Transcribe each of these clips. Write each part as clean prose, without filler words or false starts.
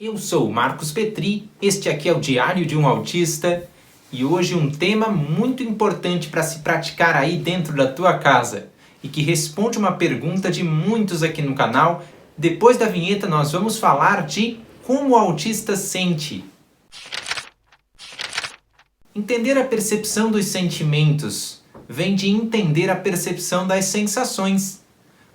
Eu sou o Marcos Petri, este aqui é o Diário de um Autista e hoje um tema muito importante para se praticar aí dentro da tua casa e que responde uma pergunta de muitos aqui no canal. Depois da vinheta nós vamos falar de como o autista sente. Entender a percepção dos sentimentos vem de entender a percepção das sensações,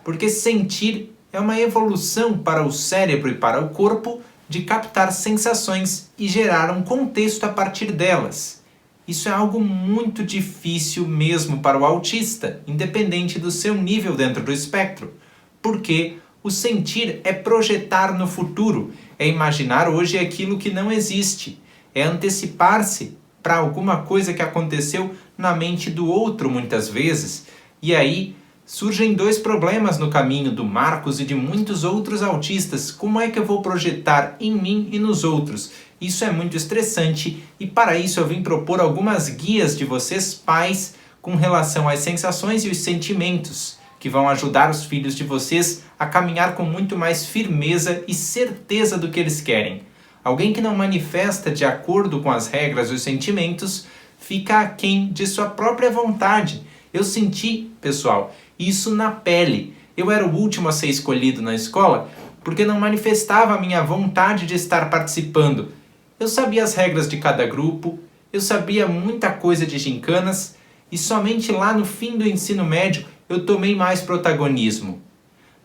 porque sentir é uma evolução para o cérebro e para o corpo de captar sensações e gerar um contexto a partir delas. Isso é algo muito difícil mesmo para o autista, independente do seu nível dentro do espectro, porque o sentir é projetar no futuro, é imaginar hoje aquilo que não existe, é antecipar-se para alguma coisa que aconteceu na mente do outro muitas vezes, e aí surgem dois problemas no caminho do Marcos e de muitos outros autistas. Como é que eu vou projetar em mim e nos outros? Isso é muito estressante e para isso eu vim propor algumas guias de vocês pais com relação às sensações e os sentimentos, que vão ajudar os filhos de vocês a caminhar com muito mais firmeza e certeza do que eles querem. Alguém que não manifesta de acordo com as regras os sentimentos fica aquém de sua própria vontade. Eu senti, pessoal, isso na pele. Eu era o último a ser escolhido na escola porque não manifestava a minha vontade de estar participando. Eu sabia as regras de cada grupo, eu sabia muita coisa de gincanas e somente lá no fim do ensino médio eu tomei mais protagonismo.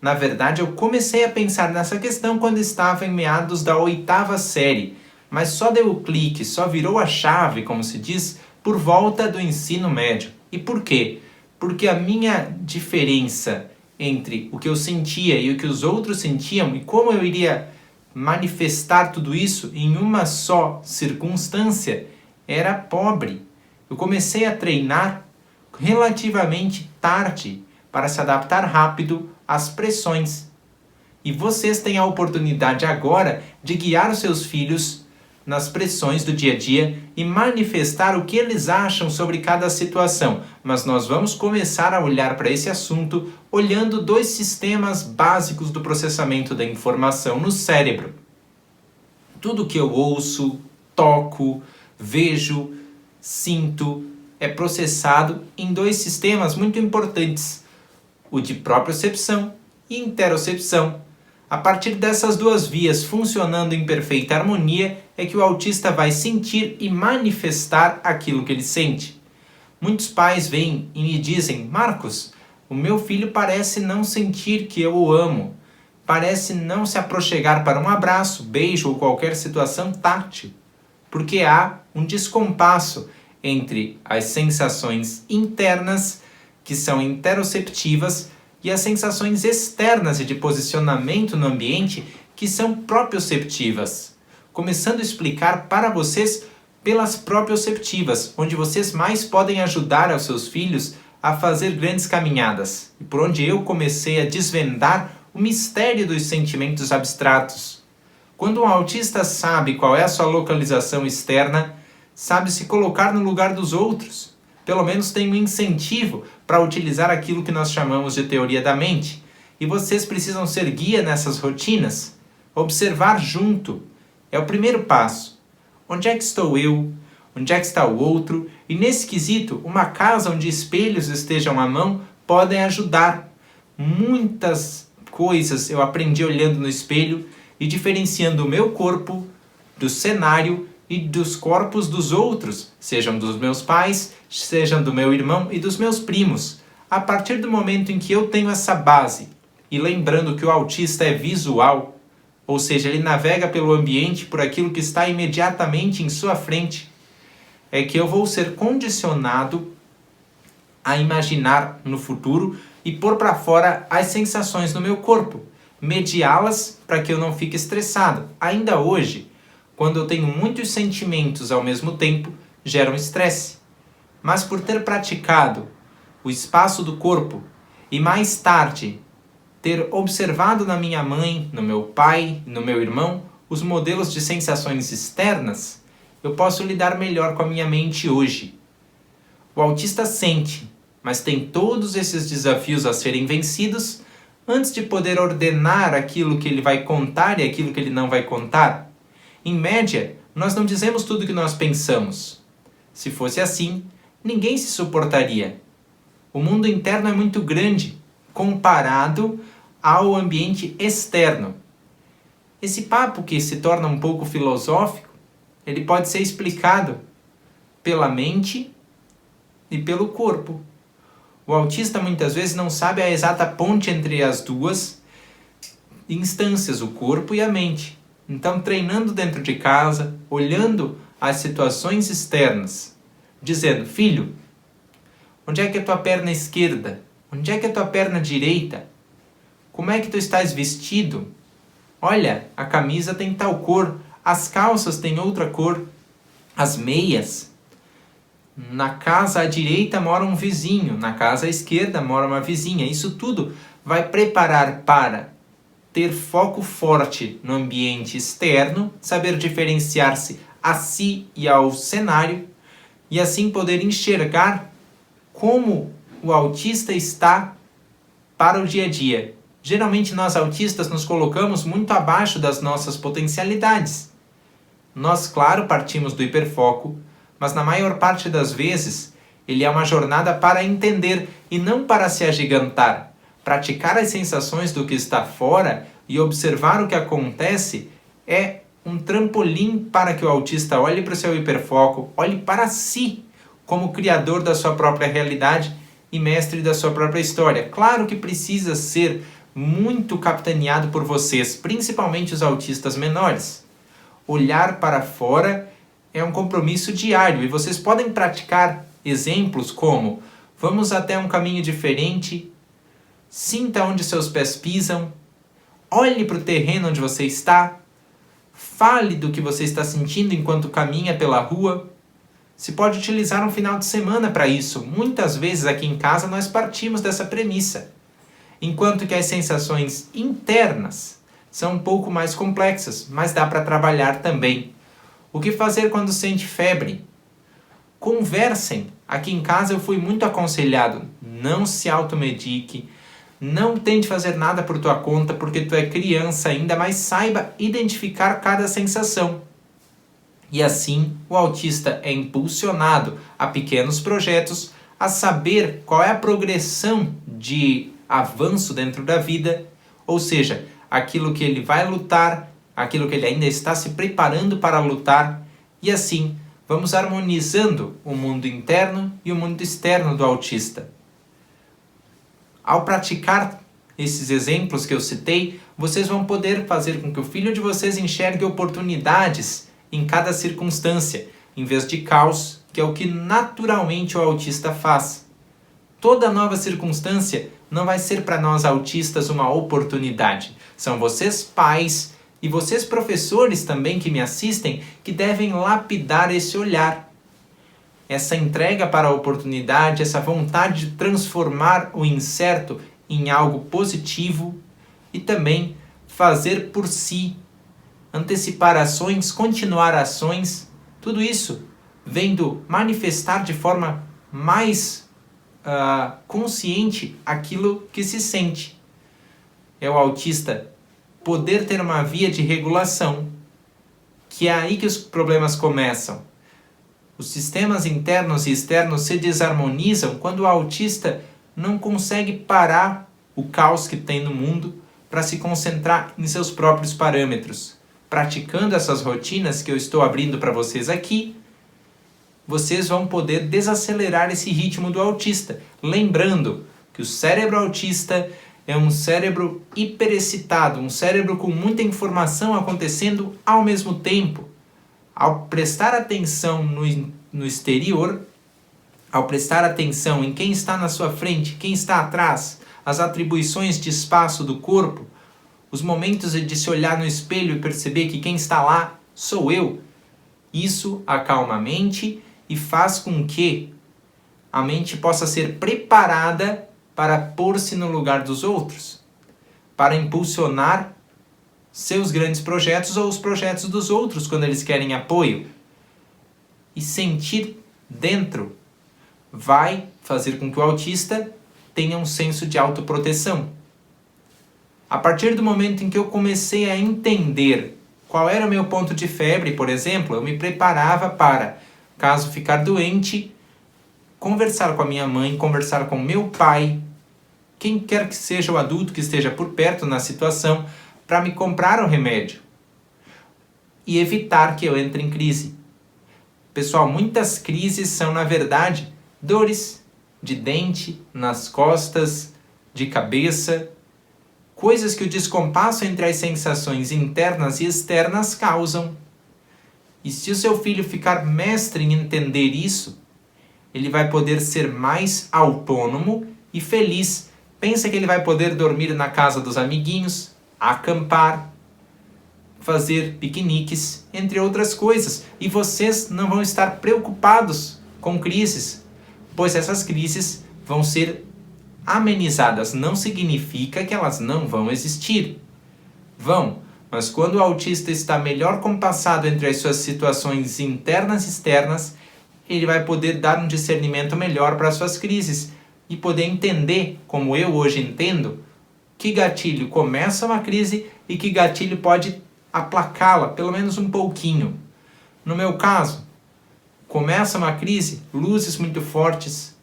Na verdade, eu comecei a pensar nessa questão quando estava em meados da 8ª série, mas só deu o clique, só virou a chave, como se diz, por volta do ensino médio. E por quê? Porque a minha diferença entre o que eu sentia e o que os outros sentiam e como eu iria manifestar tudo isso em uma só circunstância era pobre. Eu comecei a treinar relativamente tarde para se adaptar rápido às pressões. E vocês têm a oportunidade agora de guiar os seus filhos nas pressões do dia a dia e manifestar o que eles acham sobre cada situação. Mas nós vamos começar a olhar para esse assunto olhando dois sistemas básicos do processamento da informação no cérebro. Tudo que eu ouço, toco, vejo, sinto é processado em dois sistemas muito importantes, o de propriocepção e interocepção. A partir dessas duas vias funcionando em perfeita harmonia é que o autista vai sentir e manifestar aquilo que ele sente. Muitos pais vêm e me dizem: Marcos, o meu filho parece não sentir que eu o amo, parece não se aproxegar para um abraço, beijo ou qualquer situação tátil, porque há um descompasso entre as sensações internas, que são interoceptivas, e as sensações externas e de posicionamento no ambiente, que são proprioceptivas. Começando a explicar para vocês pelas proprioceptivas, onde vocês mais podem ajudar aos seus filhos a fazer grandes caminhadas, e por onde eu comecei a desvendar o mistério dos sentimentos abstratos. Quando um autista sabe qual é a sua localização externa, sabe se colocar no lugar dos outros. Pelo menos tem um incentivo para utilizar aquilo que nós chamamos de teoria da mente. E vocês precisam ser guia nessas rotinas. Observar junto é o primeiro passo. Onde é que estou eu? Onde é que está o outro? E nesse quesito, uma casa onde espelhos estejam à mão podem ajudar. Muitas coisas eu aprendi olhando no espelho e diferenciando o meu corpo do cenário e dos corpos dos outros, sejam dos meus pais, sejam do meu irmão e dos meus primos. A partir do momento em que eu tenho essa base, e lembrando que o autista é visual, ou seja, ele navega pelo ambiente por aquilo que está imediatamente em sua frente, é que eu vou ser condicionado a imaginar no futuro e pôr para fora as sensações no meu corpo, mediá-las para que eu não fique estressado. Ainda hoje, quando eu tenho muitos sentimentos ao mesmo tempo, gera um estresse. Mas por ter praticado o espaço do corpo e mais tarde ter observado na minha mãe, no meu pai, no meu irmão, os modelos de sensações externas, eu posso lidar melhor com a minha mente hoje. O autista sente, mas tem todos esses desafios a serem vencidos antes de poder ordenar aquilo que ele vai contar e aquilo que ele não vai contar. Em média, nós não dizemos tudo o que nós pensamos. Se fosse assim, ninguém se suportaria. O mundo interno é muito grande, comparado ao ambiente externo. Esse papo que se torna um pouco filosófico, ele pode ser explicado pela mente e pelo corpo. O autista muitas vezes não sabe a exata ponte entre as duas instâncias, o corpo e a mente. Então, treinando dentro de casa, olhando as situações externas, dizendo: filho, onde é que é a tua perna esquerda? Onde é que é a tua perna direita? Como é que tu estás vestido? Olha, a camisa tem tal cor, as calças têm outra cor, as meias. Na casa à direita mora um vizinho, na casa à esquerda mora uma vizinha. Isso tudo vai preparar para ter foco forte no ambiente externo, saber diferenciar-se a si e ao cenário, e assim poder enxergar como o autista está para o dia a dia. Geralmente nós autistas nos colocamos muito abaixo das nossas potencialidades. Nós, claro, partimos do hiperfoco, mas na maior parte das vezes ele é uma jornada para entender e não para se agigantar. Praticar as sensações do que está fora e observar o que acontece é um trampolim para que o autista olhe para o seu hiperfoco, olhe para si como criador da sua própria realidade e mestre da sua própria história. Claro que precisa ser muito capitaneado por vocês, principalmente os autistas menores. Olhar para fora é um compromisso diário e vocês podem praticar exemplos como: vamos até um caminho diferente, sinta onde seus pés pisam, olhe para o terreno onde você está, fale do que você está sentindo enquanto caminha pela rua. Se pode utilizar um final de semana para isso. Muitas vezes aqui em casa nós partimos dessa premissa. Enquanto que as sensações internas são um pouco mais complexas, mas dá para trabalhar também. O que fazer quando sente febre? Conversem. Aqui em casa eu fui muito aconselhado: não se automedique, não tente fazer nada por tua conta porque tu é criança ainda, mas saiba identificar cada sensação. E assim o autista é impulsionado a pequenos projetos, a saber qual é a progressão de avanço dentro da vida, ou seja, aquilo que ele vai lutar, aquilo que ele ainda está se preparando para lutar, e assim vamos harmonizando o mundo interno e o mundo externo do autista. Ao praticar esses exemplos que eu citei, vocês vão poder fazer com que o filho de vocês enxergue oportunidades em cada circunstância, em vez de caos, que é o que naturalmente o autista faz. Toda nova circunstância não vai ser para nós autistas uma oportunidade. São vocês pais e vocês professores também que me assistem que devem lapidar esse olhar. Essa entrega para a oportunidade, essa vontade de transformar o incerto em algo positivo e também fazer por si, antecipar ações, continuar ações, tudo isso vem do manifestar de forma mais consciente aquilo que se sente. É o autista poder ter uma via de regulação, que é aí que os problemas começam. Os sistemas internos e externos se desarmonizam quando o autista não consegue parar o caos que tem no mundo para se concentrar em seus próprios parâmetros. Praticando essas rotinas que eu estou abrindo para vocês aqui, vocês vão poder desacelerar esse ritmo do autista. Lembrando que o cérebro autista é um cérebro hiperexcitado, um cérebro com muita informação acontecendo ao mesmo tempo. Ao prestar atenção no exterior, ao prestar atenção em quem está na sua frente, quem está atrás, as atribuições de espaço do corpo, os momentos de se olhar no espelho e perceber que quem está lá sou eu, isso acalma a mente e faz com que a mente possa ser preparada para pôr-se no lugar dos outros, para impulsionar seus grandes projetos ou os projetos dos outros quando eles querem apoio. E sentir dentro vai fazer com que o autista tenha um senso de autoproteção. A partir do momento em que eu comecei a entender Qual era o meu ponto de febre, por exemplo? Eu me preparava para, caso ficar doente, conversar com a minha mãe, conversar com meu pai, quem quer que seja o adulto que esteja por perto na situação, para me comprar o remédio e evitar que eu entre em crise. Pessoal, muitas crises são, na verdade, dores de dente, nas costas, de cabeça, coisas que o descompasso entre as sensações internas e externas causam. E se o seu filho ficar mestre em entender isso, ele vai poder ser mais autônomo e feliz. Pensa que ele vai poder dormir na casa dos amiguinhos, acampar, fazer piqueniques, entre outras coisas. E vocês não vão estar preocupados com crises, pois essas crises vão ser amenizadas. Não significa que elas não vão existir. Vão, mas quando o autista está melhor compassado entre as suas situações internas e externas, ele vai poder dar um discernimento melhor para as suas crises e poder entender, como eu hoje entendo, que gatilho começa uma crise e que gatilho pode aplacá-la, pelo menos um pouquinho. No meu caso, começa uma crise, luzes muito fortes,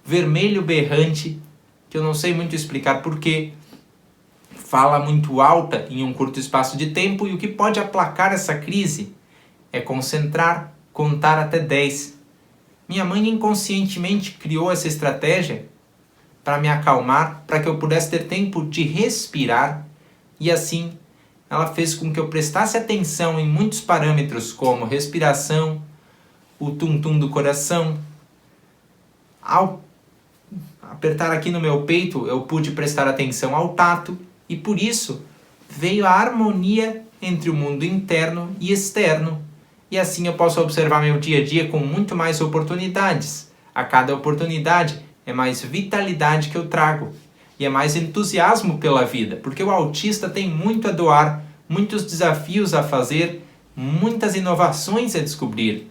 vermelho berrante, que eu não sei muito explicar porquê, fala muito alta em um curto espaço de tempo, e o que pode aplacar essa crise é concentrar, contar até 10. Minha mãe inconscientemente criou essa estratégia para me acalmar, para que eu pudesse ter tempo de respirar, e assim ela fez com que eu prestasse atenção em muitos parâmetros, como respiração, o tum-tum do coração. Ao apertar aqui no meu peito, eu pude prestar atenção ao tato, e por isso veio a harmonia entre o mundo interno e externo. E assim eu posso observar meu dia a dia com muito mais oportunidades. A cada oportunidade é mais vitalidade que eu trago. E é mais entusiasmo pela vida, porque o autista tem muito a doar, muitos desafios a fazer, muitas inovações a descobrir.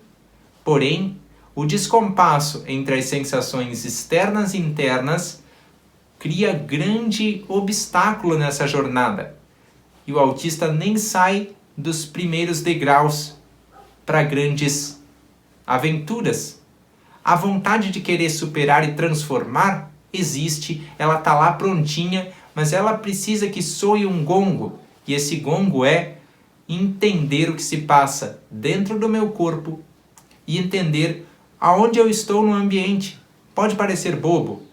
Porém, o descompasso entre as sensações externas e internas cria grande obstáculo nessa jornada. E o autista nem sai dos primeiros degraus para grandes aventuras. A vontade de querer superar e transformar existe, ela está lá prontinha, mas ela precisa que soe um gongo. E esse gongo é entender o que se passa dentro do meu corpo e entender aonde eu estou no ambiente. Pode parecer bobo,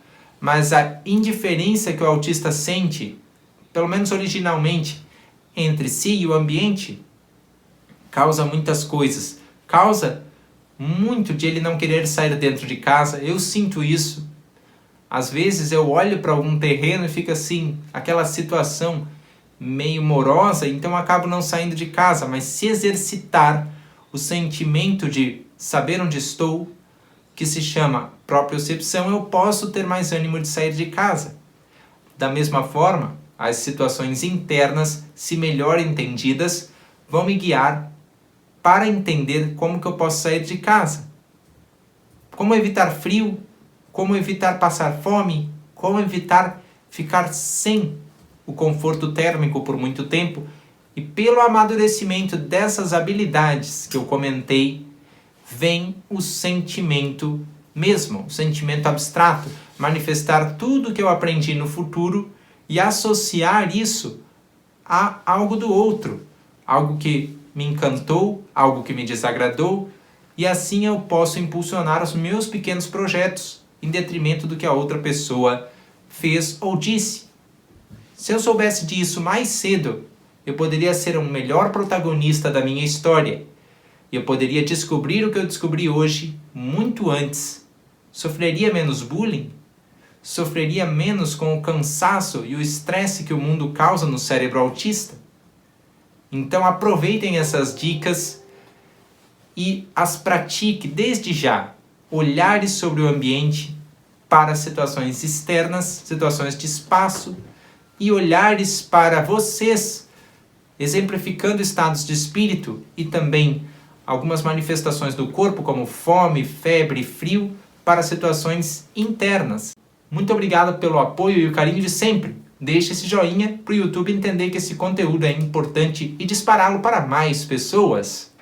mas a indiferença que o autista sente, pelo menos originalmente, entre si e o ambiente, causa muitas coisas. Causa muito de ele não querer sair dentro de casa. Eu sinto isso. Às vezes eu olho para algum terreno e fica assim, aquela situação meio morosa, então eu acabo não saindo de casa. Mas se exercitar o sentimento de saber onde estou, que se chama propriocepção, eu posso ter mais ânimo de sair de casa. Da mesma forma, as situações internas, se melhor entendidas, vão me guiar para entender como que eu posso sair de casa. Como evitar frio, como evitar passar fome, como evitar ficar sem o conforto térmico por muito tempo. E pelo amadurecimento dessas habilidades que eu comentei, vem o sentimento mesmo, o sentimento abstrato, manifestar tudo que eu aprendi no futuro e associar isso a algo do outro, algo que me encantou, algo que me desagradou, e assim eu posso impulsionar os meus pequenos projetos em detrimento do que a outra pessoa fez ou disse. Se eu soubesse disso mais cedo, eu poderia ser um melhor protagonista da minha história. Eu poderia descobrir o que eu descobri hoje muito antes. Sofreria menos bullying? Sofreria menos com o cansaço e o estresse que o mundo causa no cérebro autista? Então aproveitem essas dicas e as pratique desde já. Olhares sobre o ambiente para situações externas, situações de espaço, e olhares para vocês, exemplificando estados de espírito e também algumas manifestações do corpo, como fome, febre, frio, para situações internas. Muito obrigado pelo apoio e o carinho de sempre. deixe esse joinha para o YouTube entender que esse conteúdo é importante e dispará-lo para mais pessoas.